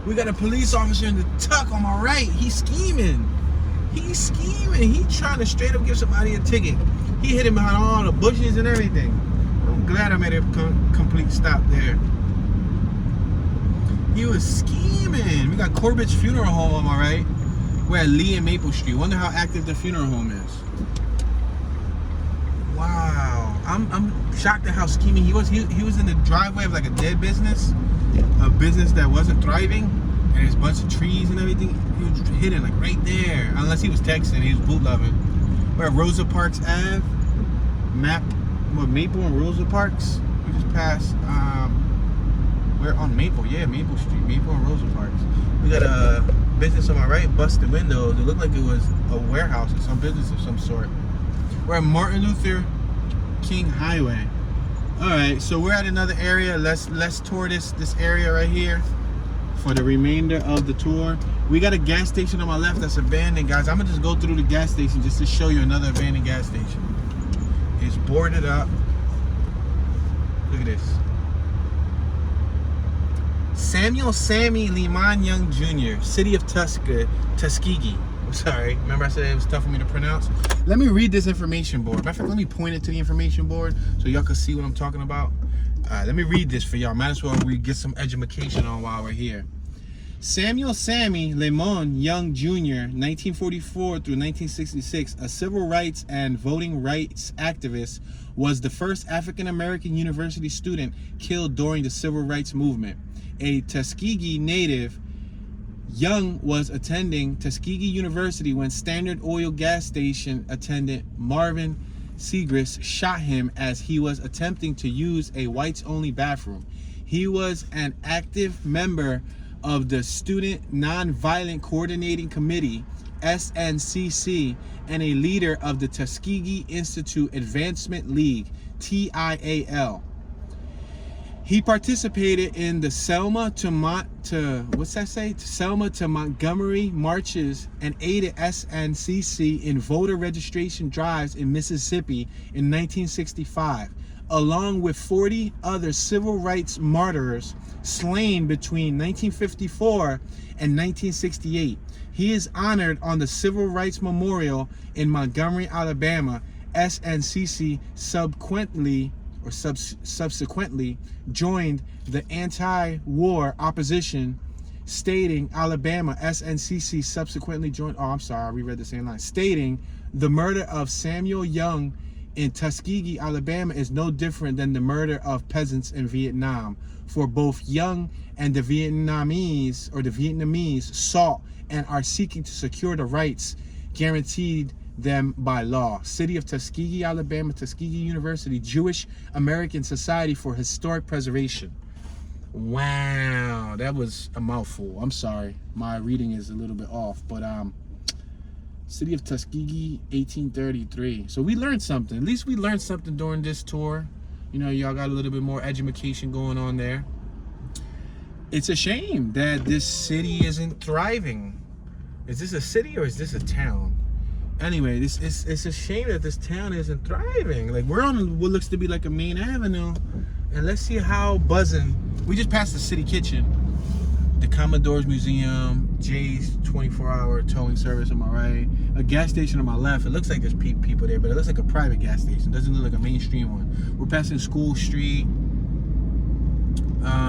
We got a police officer in the tuck on my right. He's scheming. He's scheming. He trying to straight up give somebody a ticket. He hit him behind all the bushes and everything. I'm glad I made a complete stop there. He was scheming. We got Corbett's Funeral Home on my right. We're at Lee and Maple Street. Wonder how active the funeral home is. Wow. I'm shocked at how scheming he was. He was in the driveway of like a dead business, a business that wasn't thriving, and there's a bunch of trees and everything. He was hidden like right there. Unless he was texting, he was boot loving. We're at Rosa Parks Ave. Maple and Rosa Parks. We just passed. We're on Maple. Yeah, Maple Street. Maple and Rosa Parks. We got a business on my right, busted windows. It looked like it was a warehouse or some business of some sort. We're at Martin Luther King Highway. All right, so we're at another area. Let's tour this area right here for the remainder of the tour. We got a gas station on my left that's abandoned, guys. I'm gonna just go through the gas station just to show you another abandoned gas station. It's boarded up. Look at this. Samuel Sammy Liman Young Jr., City of Tuskegee. I'm sorry. Remember I said it was tough for me to pronounce? Let me read this information board. Matter of fact, let me point it to the information board so y'all can see what I'm talking about. Let me read this for y'all. Might as well we get some education on while we're here. Samuel Sammy Lemon Young Jr., 1944 through 1966, a civil rights and voting rights activist, was the first African-American university student killed during the civil rights movement. A Tuskegee native, Young was attending Tuskegee University when Standard Oil gas station attendant Marvin Segrist shot him as he was attempting to use a whites-only bathroom. He was an active member of the Student Nonviolent Coordinating Committee, SNCC, and a leader of the Tuskegee Institute Advancement League, TIAL. He participated in the Selma to Montgomery marches and aided SNCC in voter registration drives in Mississippi in 1965, along with 40 other civil rights martyrs slain between 1954 and 1968. He is honored on the Civil Rights Memorial in Montgomery, Alabama. SNCC subsequently joined the anti-war opposition, stating Alabama. SNCC subsequently joined, I reread the same line, stating the murder of Samuel Young in Tuskegee, Alabama is no different than the murder of peasants in Vietnam, for both Young and the Vietnamese sought and are seeking to secure the rights guaranteed them by law. City of Tuskegee, Alabama, Tuskegee University, Jewish American Society for Historic Preservation. Wow, that was a mouthful. I'm sorry, my reading is a little bit off, but City of Tuskegee, 1833. So we learned something. At least we learned something during this tour. You know, y'all got a little bit more education going on there. It's a shame that this city isn't thriving. Is this a city or is this a town? Anyway, it's a shame that this town isn't thriving. Like, we're on what looks to be like a main avenue, and let's see how buzzing. We just passed the city kitchen, the Commodore's Museum, Jay's 24-hour towing service on my right, a gas station on my left. It looks like there's people there, but it looks like a private gas station. It doesn't look like a mainstream one. We're passing School Street.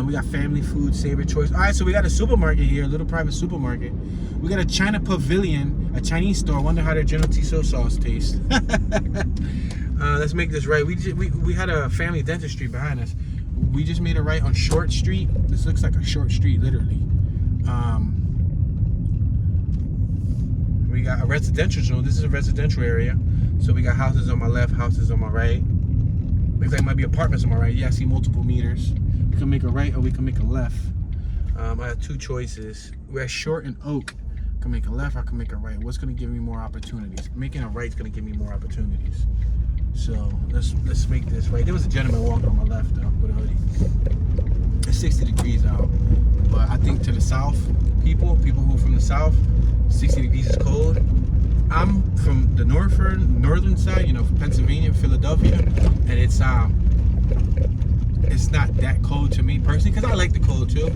We got Family Food, Saver Choice. All right, so we got a supermarket here, a little private supermarket. We got a China Pavilion, a Chinese store. I wonder how their General Tso sauce tastes. Let's make this right. We had a family dentistry behind us. We just made a right on Short Street. This looks like a short street, literally. We got a residential zone. This is a residential area. So we got houses on my left, houses on my right. Looks like it might be apartments on my right. Yeah, I see multiple meters. We can make a right or we can make a left. I have two choices. We're at Short and Oak. I can make a left, I can make a right. What's gonna give me more opportunities? Making a right is gonna give me more opportunities. So let's make this right. There was a gentleman walking on my left though with a hoodie. It's 60 degrees out. But I think to the south, people who are from the south, 60 degrees is cold. I'm from the northern side, you know, Pennsylvania, Philadelphia, and it's not that cold to me personally, because I like the cold too.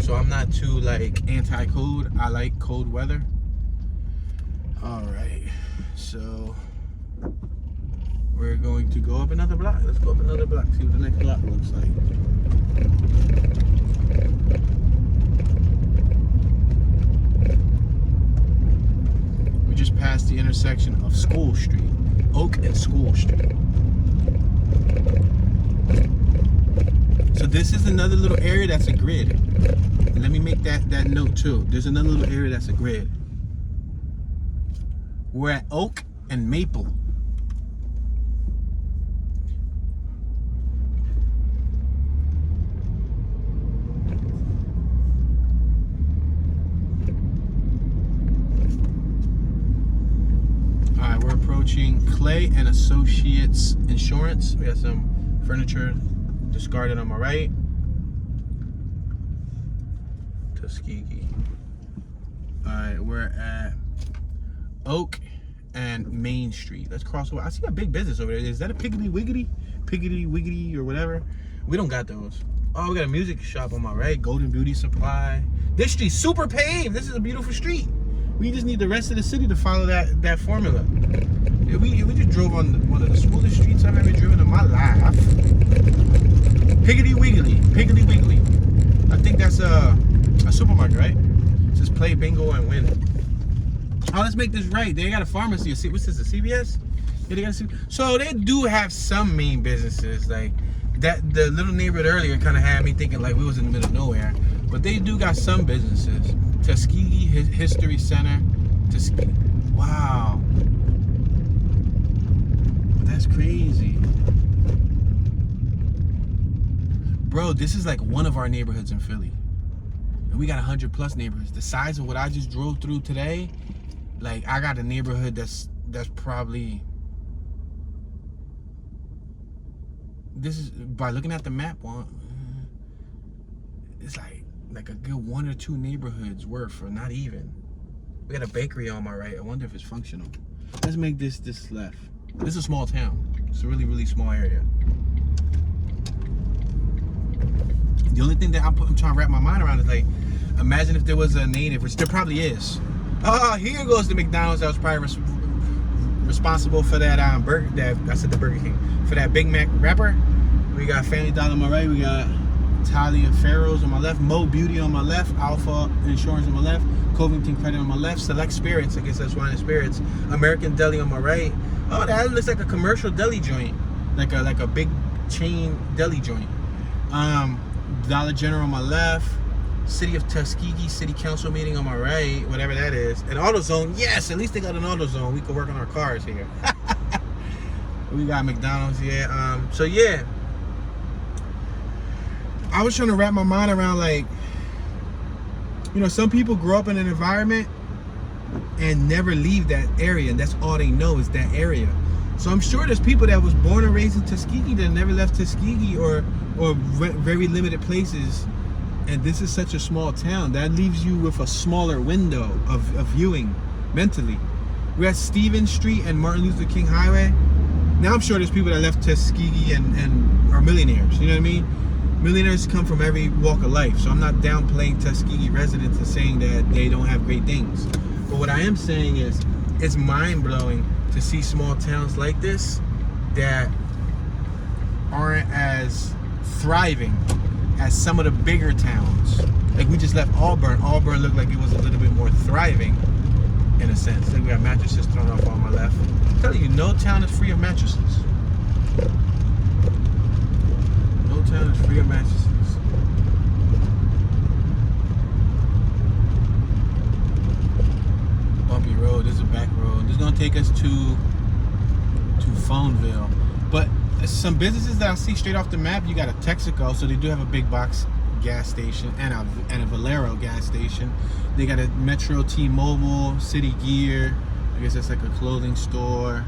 So I'm not too like anti-cold. I like cold weather. All right, so we're going to go up another block. Let's go up another block, see what the next block looks like. We just passed the intersection of School Street, Oak and School Street. So this is another little area that's a grid. And let me make that note too. There's another little area that's a grid. We're at Oak and Maple. Alright, we're approaching Clay and Associates Insurance. We got some furniture discarded on my right. Tuskegee. Alright, we're at Oak and Main Street. Let's cross over. I see a big business over there. Is that a Piggity Wiggity? Piggity Wiggity or whatever? We don't got those. Oh, we got a music shop on my right. Golden Beauty Supply. This street's super paved. This is a beautiful street. We just need the rest of the city to follow that formula. Yeah, we just drove on one of the smoothest streets I've ever driven in my life. Piggity Wiggly. Piggity Wiggly. I think that's a supermarket, right? It says play bingo and win. Oh, let's make this right. They got a pharmacy. What's this, a CVS? Yeah, they got a CVS. So they do have some main businesses. Like that, the little neighborhood earlier kind of had me thinking like we was in the middle of nowhere. But they do got some businesses. Tuskegee History Center. Tuskegee. Wow. That's crazy. Bro, this is like one of our neighborhoods in Philly. And we got 100+ neighborhoods. The size of what I just drove through today, like I got a neighborhood that's probably, this is, by looking at the map, it's like a good 1 or 2 neighborhoods worth, or not even. We got a bakery on my right. I wonder if it's functional. Let's make this left. This is a small town. It's a really, really small area. The only thing that I'm trying to wrap my mind around is like, imagine if there was a native, which there probably is. Oh, here goes the McDonald's that was probably responsible for that Burger King, for that Big Mac wrapper. We got Family Dollar on my right. We got Talia Farrow's on my left. Mo Beauty on my left. Alpha Insurance on my left. Covington Credit on my left. Select Spirits, I guess that's Wine and Spirits. American Deli on my right. Oh, that looks like a commercial deli joint, like a big chain deli joint. Dollar General on my left. City of Tuskegee City Council meeting on my right, whatever that is. An AutoZone, yes, at least they got an AutoZone. We could work on our cars here. We got McDonald's here. So yeah, I was trying to wrap my mind around, like, you know, some people grow up in an environment and never leave that area, and that's all they know is that area. So I'm sure there's people that was born and raised in Tuskegee that never left Tuskegee or very limited places. And this is such a small town that leaves you with a smaller window of viewing mentally. We're at Stevens Street and Martin Luther King Highway. Now I'm sure there's people that left Tuskegee and are millionaires. You know what I mean? Millionaires come from every walk of life. So I'm not downplaying Tuskegee residents and saying that they don't have great things. But what I am saying is, it's mind-blowing to see small towns like this that aren't as thriving as some of the bigger towns. Like we just left Auburn. Auburn looked like it was a little bit more thriving in a sense. Like we got mattresses thrown off on my left. I'm telling you, no town is free of mattresses. No town is free of mattresses. Bumpy road, this is a back road. This is gonna take us to Foneville. But some businesses that I see straight off the map, you got a Texaco, so they do have a big box gas station and a Valero gas station. They got a Metro T-Mobile, City Gear. I guess that's like a clothing store.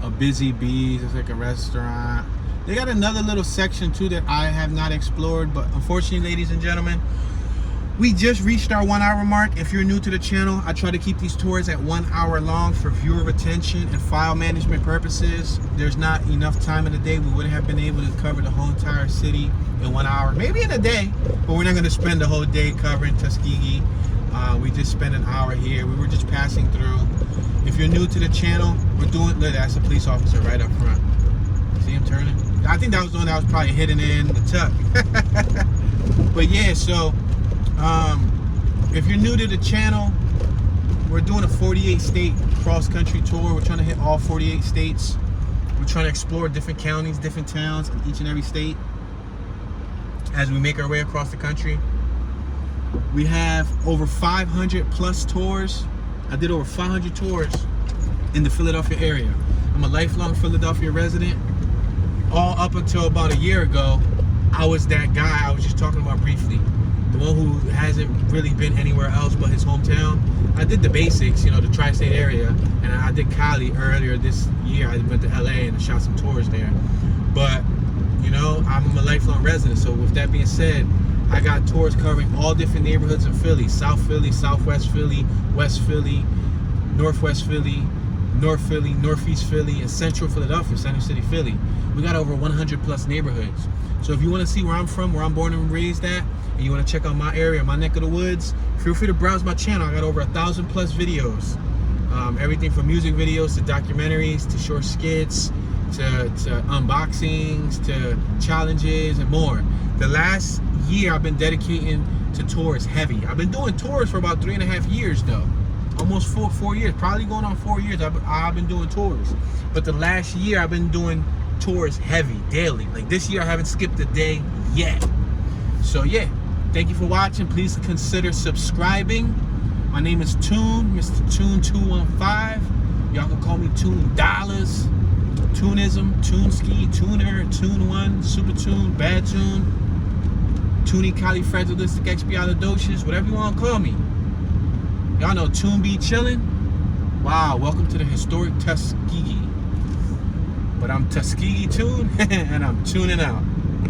A Busy Bees, it's like a restaurant. They got another little section too that I have not explored, but unfortunately, ladies and gentlemen, we just reached our 1 hour mark. If you're new to the channel, I try to keep these tours at 1 hour long for viewer retention and file management purposes. There's not enough time in the day. We wouldn't have been able to cover the whole entire city in 1 hour, maybe in a day, but we're not gonna spend the whole day covering Tuskegee. We just spent an hour here. We were just passing through. If you're new to the channel, we're doing, look, that's a police officer right up front. See him turning? I think that was the one that was probably hidden in the tuck. But yeah, so, if you're new to the channel, we're doing a 48 state cross country tour. We're trying to hit all 48 states. We're trying to explore different counties, different towns in each and every state as we make our way across the country. We have over 500 plus tours. I did over 500 tours in the Philadelphia area. I'm a lifelong Philadelphia resident. All up until about a year ago, I was that guy I was just talking about briefly. The one who hasn't really been anywhere else but his hometown. I did the basics, you know, the tri-state area, and I did Cali earlier this year. I went to LA and I shot some tours there. But, you know, I'm a lifelong resident. So with that being said, I got tours covering all different neighborhoods in Philly. South Philly, Southwest Philly, West Philly, Northwest Philly, North Philly, Northeast Philly, and Central Philadelphia, Center City, Philly. We got over 100 plus neighborhoods. So if you want to see where I'm from, where I'm born and raised at, and you want to check out my area, my neck of the woods, feel free to browse my channel. I got over 1,000 plus videos. Everything from music videos to documentaries to short skits to unboxings to challenges and more. The last year I've been dedicating to tours heavy. I've been doing tours for about 3.5 years though. Almost 4 years, probably going on 4 years. I've been doing tours. But the last year I've been doing tours heavy, daily. Like this year I haven't skipped a day yet. So yeah, thank you for watching. Please consider subscribing. My name is Toon, Mr. Toon215. Y'all can call me Toon Dollars, Toonism, Toonski, Tuner, Toon1, Super Toon, Bad Toon, tūskie, whatever you want to call me. Y'all know Toon be chillin'. Wow, welcome to the historic Tuskegee. But I'm Tuskegee Toon, and I'm tuning out.